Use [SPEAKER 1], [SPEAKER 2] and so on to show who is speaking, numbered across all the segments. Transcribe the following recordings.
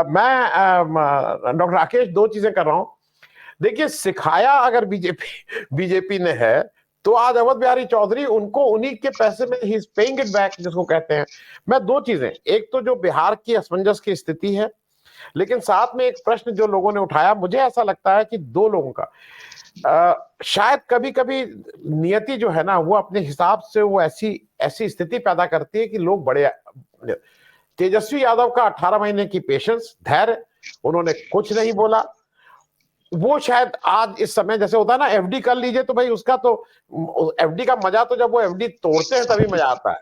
[SPEAKER 1] मैं डॉक्टर राकेश दो चीजें कर रहा हूं। देखिए, सिखाया अगर बीजेपी बीजेपी ने है, तो आज अवध बिहारी चौधरी उनको उन्हीं के पैसे में he is paying it back, जिसको कहते हैं। मैं दो चीजें, एक तो जो बिहार की असमंजस की स्थिति है, लेकिन साथ में एक प्रश्न जो लोगों ने उठाया, मुझे ऐसा लगता है कि दो लोगों का शायद कभी कभी नियति जो है ना, वो अपने हिसाब से वो ऐसी ऐसी स्थिति पैदा करती है कि लोग बड़े। तेजस्वी यादव का 18 महीने की पेशेंस, धैर्य, उन्होंने कुछ नहीं बोला। वो शायद आज इस समय जैसे होता है ना, एफडी कर लीजिए, तो भाई उसका तो एफडी का मजा तो जब वो एफडी तोड़ते हैं तभी मजा आता है।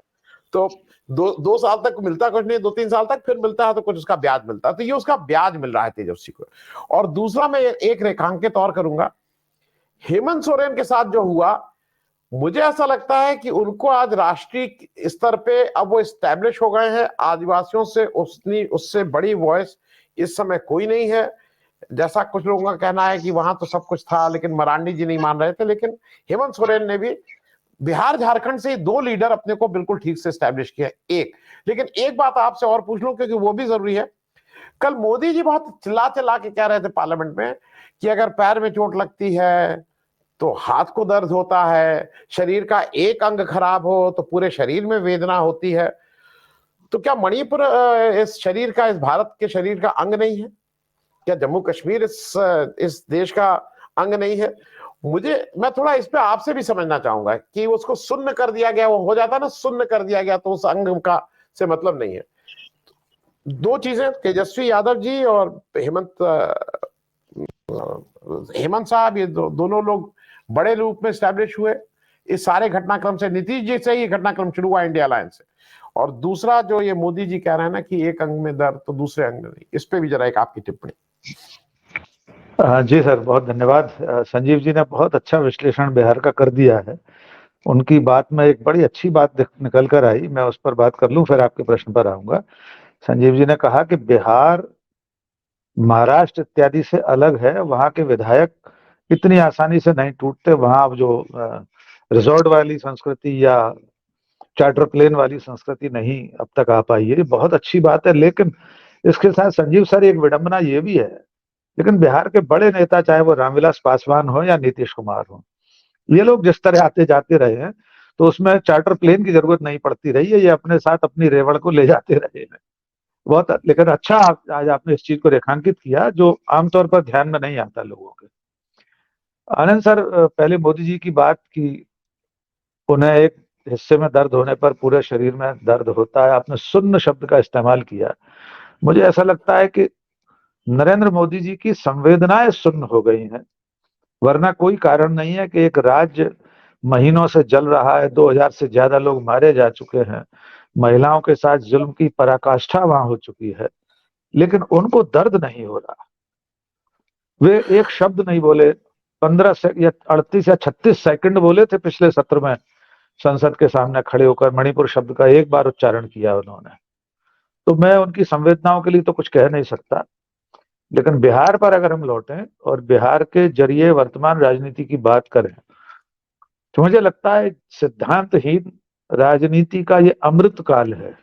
[SPEAKER 1] तो दो साल तक मिलता कुछ नहीं, 2-3 साल तक फिर मिलता है तो कुछ उसका ब्याज मिलता है, तो ये उसका ब्याज मिल रहा है तेजस्वी को। और दूसरा मैं एक रेखांकित और करूंगा, हेमंत सोरेन के साथ जो हुआ, मुझे ऐसा लगता है कि उनको आज राष्ट्रीय स्तर पे अब वो स्टैब्लिश हो गए हैं। आदिवासियों से उससे बड़ी वॉइस इस समय कोई नहीं है। जैसा कुछ लोगों का कहना है कि वहां तो सब कुछ था, लेकिन मरांडी जी नहीं मान रहे थे, लेकिन हेमंत सोरेन ने भी बिहार झारखंड से दो लीडर अपने को बिल्कुल ठीक से स्टैब्लिश किया। एक, लेकिन एक बात आपसे और पूछ लूं क्योंकि वो भी जरूरी है। कल मोदी जी बहुत चिल्ला चिल्ला के कह रहे थे पार्लियामेंट में कि अगर पैर में चोट लगती है तो हाथ को दर्द होता है, शरीर का एक अंग खराब हो तो पूरे शरीर में वेदना होती है। तो क्या मणिपुर इस शरीर का, इस भारत के शरीर का अंग नहीं है? क्या जम्मू कश्मीर इस देश का अंग नहीं है? मैं थोड़ा इस पे आपसे भी समझना चाहूंगा कि उसको सुन्न कर दिया गया, वो हो जाता ना, सुन्न कर दिया गया, तो उस अंग का से मतलब नहीं है। दो चीजें, तेजस्वी यादव जी और हेमंत साहब, ये दोनों लोग बड़े रूप में स्टैब्लिश हुए इस सारे घटनाक्रम से। नीतीश जी से ही घटनाक्रम शुरू हुआ, इंडिया अलायंस से। और दूसरा जो ये मोदी जी कह रहे हैं ना कि एक अंग में दर्द तो दूसरे अंग में नहीं, इस पे भी जरा एक आपकी टिप्पणी।
[SPEAKER 2] जी सर, बहुत धन्यवाद। संजीव जी ने बहुत अच्छा विश्लेषण बिहार का कर दिया है। उनकी बात में एक बड़ी अच्छी बात निकल कर आई, मैं उस पर बात कर लूं फिर आपके प्रश्न पर आऊंगा। संजीव जी ने कहा कि बिहार महाराष्ट्र इत्यादि से अलग है, वहां के विधायक इतनी आसानी से नहीं टूटते। वहां अब जो रिजॉर्ट वाली संस्कृति या चार्टर प्लेन वाली संस्कृति नहीं अब तक आ पाई है, बहुत अच्छी बात है। लेकिन इसके साथ संजीव सर एक विडंबना ये भी है, लेकिन बिहार के बड़े नेता, चाहे वो रामविलास पासवान हो या नीतीश कुमार हो, ये लोग जिस तरह आते जाते रहे हैं तो उसमें चार्टर प्लेन की जरूरत नहीं पड़ती रही है। ये अपने साथ अपनी रेवड़ को ले जाते रहे हैं बहुत। लेकिन अच्छा आज आपने इस चीज को रेखांकित किया जो आमतौर पर ध्यान में नहीं आता लोगों के। आनंद सर, पहले मोदी जी की बात की, उन्हें एक हिस्से में दर्द होने पर पूरे शरीर में दर्द होता है, आपने सुन्न शब्द का इस्तेमाल किया। मुझे ऐसा लगता है कि नरेंद्र मोदी जी की संवेदनाएं सुन्न हो गई हैं, वरना कोई कारण नहीं है कि एक राज्य महीनों से जल रहा है, 2000 से ज्यादा लोग मारे जा चुके हैं, महिलाओं के साथ जुल्म की पराकाष्ठा वहां हो चुकी है, लेकिन उनको दर्द नहीं हो रहा। वे एक शब्द नहीं बोले, 15 से या 38 या 36 सेकंड बोले थे पिछले सत्र में, संसद के सामने खड़े होकर मणिपुर शब्द का एक बार उच्चारण किया उन्होंने। तो मैं उनकी संवेदनाओं के लिए तो कुछ कह नहीं सकता। लेकिन बिहार पर अगर हम लौटें और बिहार के जरिए वर्तमान राजनीति की बात करें, तो मुझे लगता है सिद्धांतहीन राजनीति का ये अमृत काल है।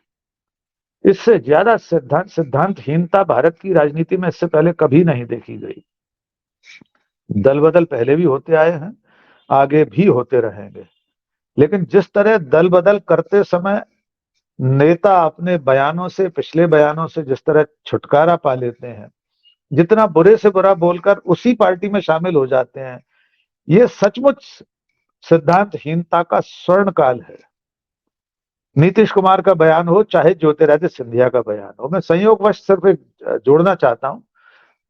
[SPEAKER 2] इससे ज्यादा सिद्धांतहीनता भारत की राजनीति में इससे पहले कभी नहीं देखी गई। दल बदल पहले भी होते आए हैं, आगे भी होते रहेंगे, लेकिन जिस तरह दल बदल करते समय नेता अपने बयानों से, पिछले बयानों से जिस तरह छुटकारा पा लेते हैं, जितना बुरे से बुरा बोलकर उसी पार्टी में शामिल हो जाते हैं, ये सचमुच सिद्धांतहीनता का स्वर्ण काल है। नीतीश कुमार का बयान हो चाहे ज्योतिरादित्य सिंधिया का बयान हो, मैं संयोगवश सिर्फ एक जोड़ना चाहता हूं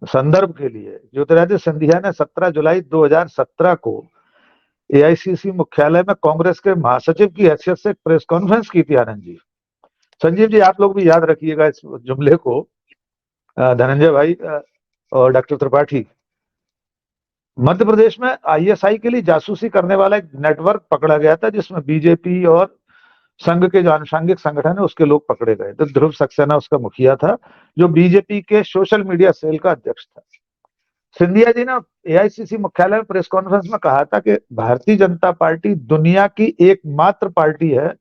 [SPEAKER 2] संदर्भ के लिए। ज्योतिरादित्य सिंधिया ने 17 जुलाई 2017 को एआईसीसी मुख्यालय में कांग्रेस के महासचिव की हैसियत से प्रेस कॉन्फ्रेंस की थी। आनंद जी, संजीव जी, आप लोग भी याद रखिएगा इस जुमले को, धनंजय भाई और डॉक्टर त्रिपाठी। मध्य प्रदेश में आईएसआई के लिए जासूसी करने वाला एक नेटवर्क पकड़ा गया था, जिसमें बीजेपी और संघ के जो आनुषंगिक संगठन है उसके लोग पकड़े गए थे। ध्रुव सक्सेना उसका मुखिया था, जो बीजेपी के सोशल मीडिया सेल का अध्यक्ष था। सिंधिया जी ने एआईसीसी मुख्यालय में प्रेस कॉन्फ्रेंस में कहा था कि भारतीय जनता पार्टी दुनिया की एकमात्र पार्टी है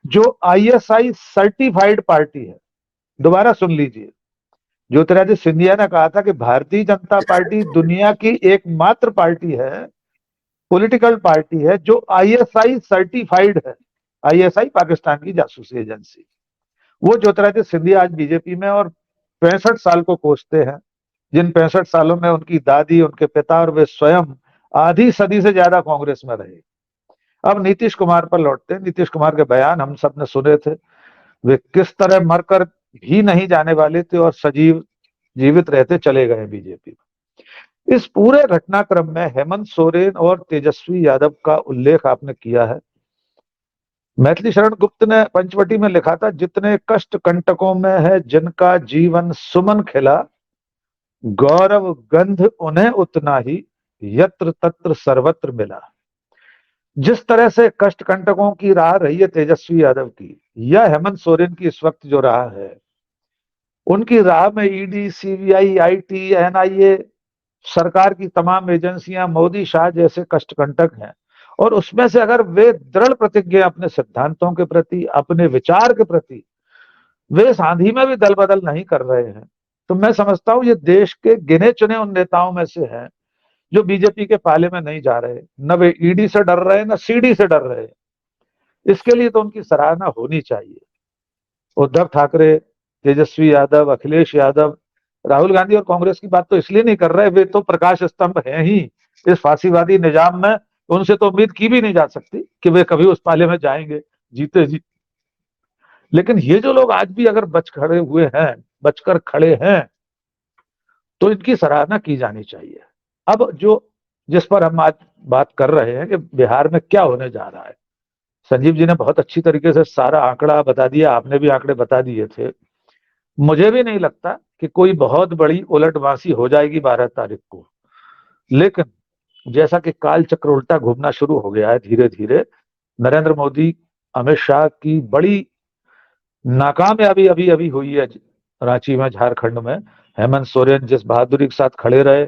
[SPEAKER 2] जो आईएसआई सर्टिफाइड पार्टी है। दोबारा सुन लीजिए, ज्योतिरादित्य सिंधिया ने कहा था कि भारतीय जनता पार्टी दुनिया की एकमात्र पार्टी है, पॉलिटिकल पार्टी है, जो आईएसआई सर्टिफाइड है। आईएसआई पाकिस्तान की जासूसी एजेंसी। वो ज्योतिरादित्य सिंधिया आज बीजेपी में और 65 साल को कोसते हैं, जिन 65 सालों में उनकी दादी, उनके पिता और वे स्वयं आधी सदी से ज्यादा कांग्रेस में रहे। अब नीतीश कुमार पर लौटते हैं। नीतीश कुमार के बयान हम सब ने सुने थे। वे किस तरह मरकर भी नहीं जाने वाले थे और सजीव जीवित रहते चले गए बीजेपी में। इस पूरे घटनाक्रम में हेमंत सोरेन और तेजस्वी यादव का उल्लेख आपने किया है। मैथिली शरण गुप्त ने पंचवटी में लिखा था, जितने कष्ट कंटकों में है जिनका जीवन सुमन खिला, गौरव गंध उन्हें उतना ही यत्र तत्र सर्वत्र मिला। जिस तरह से कष्ट कंटकों की राह रही है तेजस्वी यादव की, या हेमंत सोरेन की इस वक्त जो राह है, उनकी राह में ईडी, सीबीआई, आईटी, एनआईए, सरकार की तमाम एजेंसियां, मोदी शाह जैसे कष्टकंटक हैं। और उसमें से अगर वे दृढ़ प्रतिज्ञ अपने सिद्धांतों के प्रति, अपने विचार के प्रति, वे इस आंधी में भी दल बदल नहीं कर रहे हैं, तो मैं समझता हूं ये देश के गिने चुने उन नेताओं में से हैं जो बीजेपी के पाले में नहीं जा रहे। न वे ईडी से डर रहे, न सीडी से डर रहे। इसके लिए तो उनकी सराहना होनी चाहिए। उद्धव ठाकरे, तेजस्वी यादव, अखिलेश यादव, राहुल गांधी और कांग्रेस की बात तो इसलिए नहीं कर रहे, वे तो प्रकाश स्तंभ हैं ही इस फांसीवादी निजाम में। उनसे तो उम्मीद की भी नहीं जा सकती कि वे कभी उस पाले में जाएंगे जीते जी। लेकिन ये जो लोग आज भी अगर बचकर खड़े हैं, तो इनकी सराहना की जानी चाहिए। अब जिस पर हम आज बात कर रहे हैं कि बिहार में क्या होने जा रहा है, संजीव जी ने बहुत अच्छी तरीके से सारा आंकड़ा बता दिया, आपने भी आंकड़े बता दिए थे। मुझे भी नहीं लगता कि कोई बहुत बड़ी उलटवासी हो जाएगी 12 तारीख को। लेकिन जैसा कि काल चक्र उल्टा घूमना शुरू हो गया है धीरे धीरे, नरेंद्र मोदी, अमित शाह की बड़ी नाकामयाबी अभी अभी हुई है रांची में, झारखंड में। हेमंत सोरेन जिस बहादुरी के साथ खड़े रहे,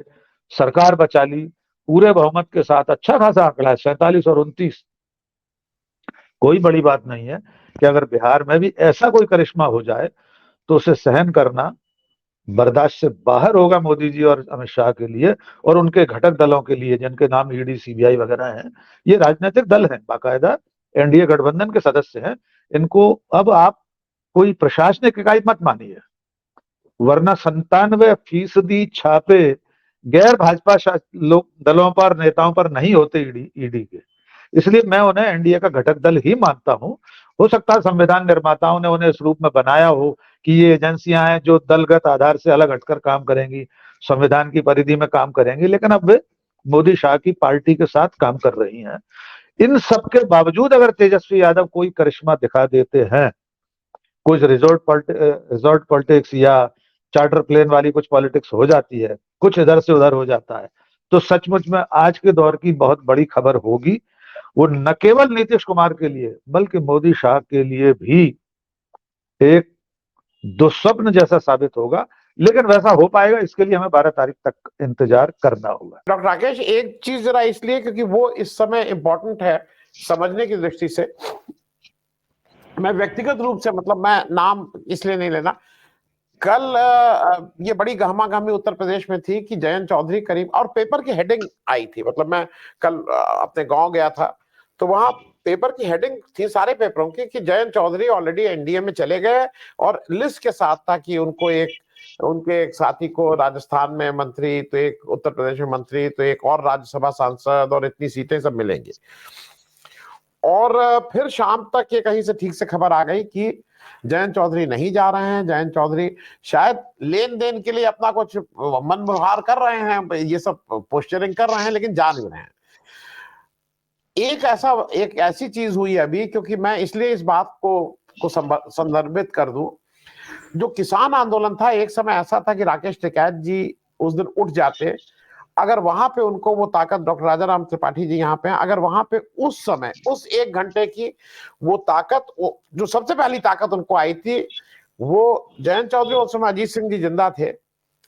[SPEAKER 2] सरकार बचा ली पूरे बहुमत के साथ। अच्छा खासा आंकड़ा है, 47 और 29। कोई बड़ी बात नहीं है कि अगर बिहार में भी ऐसा कोई करिश्मा हो जाए तो उसे सहन करना बर्दाश्त से बाहर होगा मोदी जी और अमित शाह के लिए और उनके घटक दलों के लिए, जिनके नाम ईडी, सीबीआई वगैरह हैं। ये राजनीतिक दल हैं, बाकायदा एनडीए गठबंधन के सदस्य हैं। इनको अब आप कोई प्रशासनिक इकाई मत मानिए, वरना 97% छापे गैर भाजपा लोग दलों पर, नेताओं पर नहीं होते ईडी के। इसलिए मैं उन्हें एनडीए का घटक दल ही मानता हूं। हो सकता है संविधान निर्माताओं ने उन्हें इस रूप में बनाया हो कि ये एजेंसियां हैं जो दलगत आधार से अलग हटकर काम करेंगी, संविधान की परिधि में काम करेंगी, लेकिन अब वे मोदी शाह की पार्टी के साथ काम कर रही हैं। इन सब के बावजूद अगर तेजस्वी यादव कोई करिश्मा दिखा देते हैं, कुछ रिजॉर्ट पॉलिटिक्स या चार्टर प्लेन वाली कुछ पॉलिटिक्स हो जाती है, कुछ इधर से उधर हो जाता है, तो सचमुच में आज के दौर की बहुत बड़ी खबर होगी। वो न केवल नीतीश कुमार के लिए बल्कि मोदी शाह के लिए भी एक दुस्वप्न जैसा साबित होगा। लेकिन वैसा हो पाएगा, इसके लिए हमें 12 तारीख तक इंतजार करना होगा।
[SPEAKER 1] डॉक्टर राकेश, एक चीज जरा इसलिए क्योंकि वो इस समय इंपॉर्टेंट है समझने की दृष्टि से। मैं व्यक्तिगत रूप से, मतलब मैं नाम इसलिए नहीं लेना, कल ये बड़ी गहमा गहमी उत्तर प्रदेश में थी कि जयंत चौधरी करीब, और पेपर की हेडिंग आई थी, मतलब मैं कल अपने गांव गया था तो वहां पेपर की हेडिंग थी सारे पेपरों की कि जयंत चौधरी ऑलरेडी एनडीए में चले गए, और लिस्ट के साथ था कि उनके एक साथी को राजस्थान में मंत्री, तो एक उत्तर प्रदेश में मंत्री, तो एक और राज्यसभा सांसद, और इतनी सीटें सब मिलेंगी। और फिर शाम तक ये कहीं से ठीक से खबर आ गई कि जयंत चौधरी नहीं जा रहे हैं। जयंत चौधरी शायद लेन देन के लिए अपना कुछ मन मुहार कर रहे हैं, ये सब पोस्टरिंग कर रहे हैं, लेकिन जा नहीं रहे हैं। एक ऐसी चीज हुई अभी, क्योंकि मैं इसलिए इस बात को संदर्भित कर दूं, जो किसान आंदोलन था, एक समय ऐसा था कि राकेश टिकैत जी उस दिन उठ जाते, अगर वहां पे उनको वो ताकत, डॉक्टर राजा राम त्रिपाठी जी यहाँ पे, अगर वहां पे उस समय उस 1 घंटे की वो ताकत, जो सबसे पहली ताकत उनको आई थी, वो जयंत चौधरी, उस समय अजीत सिंह जी जिंदा थे,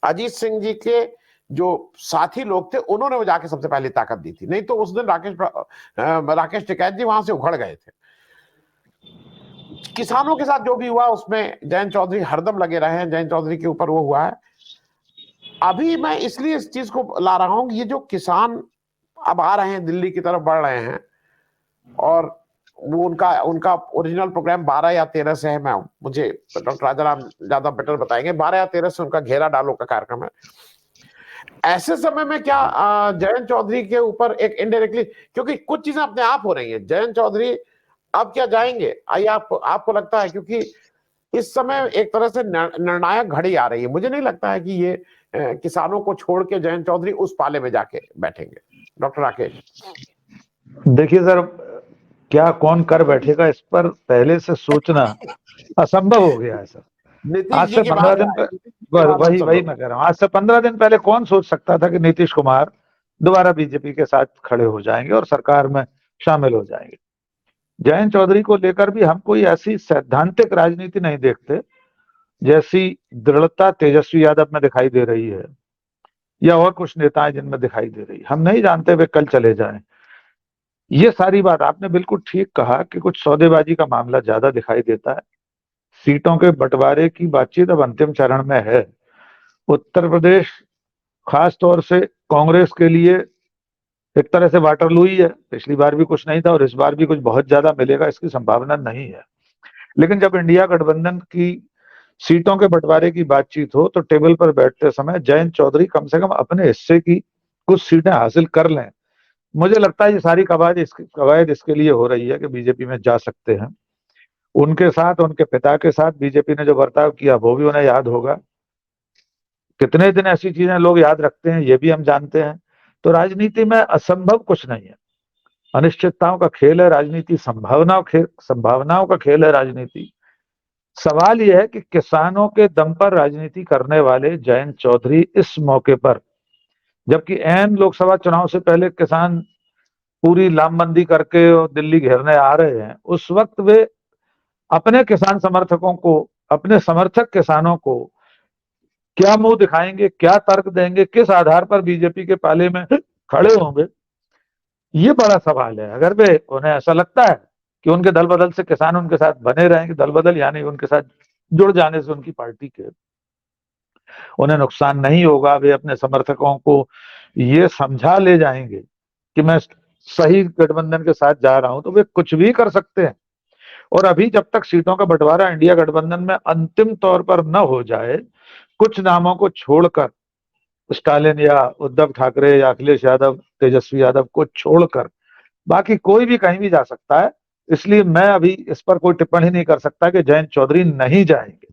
[SPEAKER 1] अजीत सिंह जी के जो साथी लोग थे उन्होंने वो जाके सबसे पहली ताकत दी थी। नहीं तो उस दिन राकेश टिकैत जी वहां से उखड़ गए थे। किसानों के साथ जो भी हुआ उसमें जयंत चौधरी हरदम लगे रहे हैं, जयंत चौधरी के ऊपर वो हुआ है। अभी मैं इसलिए इस चीज को ला रहा हूं, ये जो किसान अब आ रहे हैं, दिल्ली की तरफ बढ़ रहे हैं, और वो उनका उनका ओरिजिनल प्रोग्राम 12 या 13 से है, मैं मुझे डॉक्टर राजाराम ज्यादा बेटर बताएंगे, 12 या 13 से उनका घेरा डालो का कार्यक्रम है। ऐसे समय में क्या जयंत चौधरी के ऊपर एक इनडायरेक्टली, क्योंकि कुछ चीजें अपने आप हो रही हैं, जयंत चौधरी अब क्या जाएंगे, आइए आपको लगता है, क्योंकि इस समय एक तरह से निर्णायक घड़ी आ रही है, मुझे नहीं लगता है कि ये किसानों को छोड़ के जयंत चौधरी उस पाले में जाके बैठेंगे। डॉक्टर राकेश,
[SPEAKER 2] देखिए सर, क्या कौन कर बैठेगा इस पर पहले से सोचना असंभव हो गया है सर।
[SPEAKER 1] नीतीश
[SPEAKER 2] आज
[SPEAKER 1] जी
[SPEAKER 2] से
[SPEAKER 1] के
[SPEAKER 2] 15
[SPEAKER 1] बाद
[SPEAKER 2] दिन
[SPEAKER 1] हम
[SPEAKER 2] वही मैं कह रहा हूँ, आज से 15 दिन पहले कौन सोच सकता था कि नीतीश कुमार दोबारा बीजेपी के साथ खड़े हो जाएंगे और सरकार में शामिल हो जाएंगे। जयंत चौधरी को लेकर भी हम कोई ऐसी सैद्धांतिक राजनीति नहीं देखते जैसी दृढ़ता तेजस्वी यादव में दिखाई दे रही है या और कुछ नेताएं जिनमें दिखाई दे रही है। हम नहीं जानते वे कल चले जाएं। ये सारी बात आपने बिल्कुल ठीक कहा कि कुछ सौदेबाजी का मामला ज्यादा दिखाई देता है। सीटों के बंटवारे की बातचीत अब अंतिम चरण में है। उत्तर प्रदेश खास तौर से कांग्रेस के लिए एक तरह से वाटरलू ही है। पिछली बार भी कुछ नहीं था और इस बार भी कुछ बहुत ज्यादा मिलेगा इसकी संभावना नहीं है। लेकिन जब इंडिया गठबंधन की सीटों के बंटवारे की बातचीत हो तो टेबल पर बैठते समय जयंत चौधरी कम से कम अपने हिस्से की कुछ सीटें हासिल कर लें। मुझे लगता है ये सारी कवायद इसके लिए हो रही है कि बीजेपी में जा सकते हैं। उनके साथ, उनके पिता के साथ बीजेपी ने जो बर्ताव किया वो भी उन्हें याद होगा। कितने दिन ऐसी चीजें लोग याद रखते हैं ये भी हम जानते हैं। तो राजनीति में असंभव कुछ नहीं है। अनिश्चितताओं का खेल है राजनीति, संभावनाओं का खेल है राजनीति। सवाल यह है कि किसानों के दम पर राजनीति करने वाले जयंत चौधरी इस मौके पर, जबकि ऐन लोकसभा चुनाव से पहले किसान पूरी लामबंदी करके दिल्ली घेरने आ रहे हैं, उस वक्त वे अपने किसान समर्थकों को, अपने समर्थक किसानों को क्या मुंह दिखाएंगे, क्या तर्क देंगे, किस आधार पर बीजेपी के पाले में खड़े होंगे, ये बड़ा सवाल है। अगर वे, उन्हें ऐसा लगता है कि उनके दल बदल से किसान उनके साथ बने रहेंगे, दल बदल यानी उनके साथ जुड़ जाने से उनकी पार्टी के उन्हें नुकसान नहीं होगा, वे अपने समर्थकों को ये समझा ले जाएंगे कि मैं सही गठबंधन के साथ जा रहा हूं, तो वे कुछ भी कर सकते हैं। और अभी जब तक सीटों का बंटवारा इंडिया गठबंधन में अंतिम तौर पर न हो जाए, कुछ नामों को छोड़कर, स्टालिन या उद्धव ठाकरे या अखिलेश यादव, तेजस्वी यादव को छोड़कर बाकी कोई भी कहीं भी जा सकता है। इसलिए मैं अभी इस पर कोई टिप्पणी नहीं कर सकता कि जयंत चौधरी नहीं जाएंगे।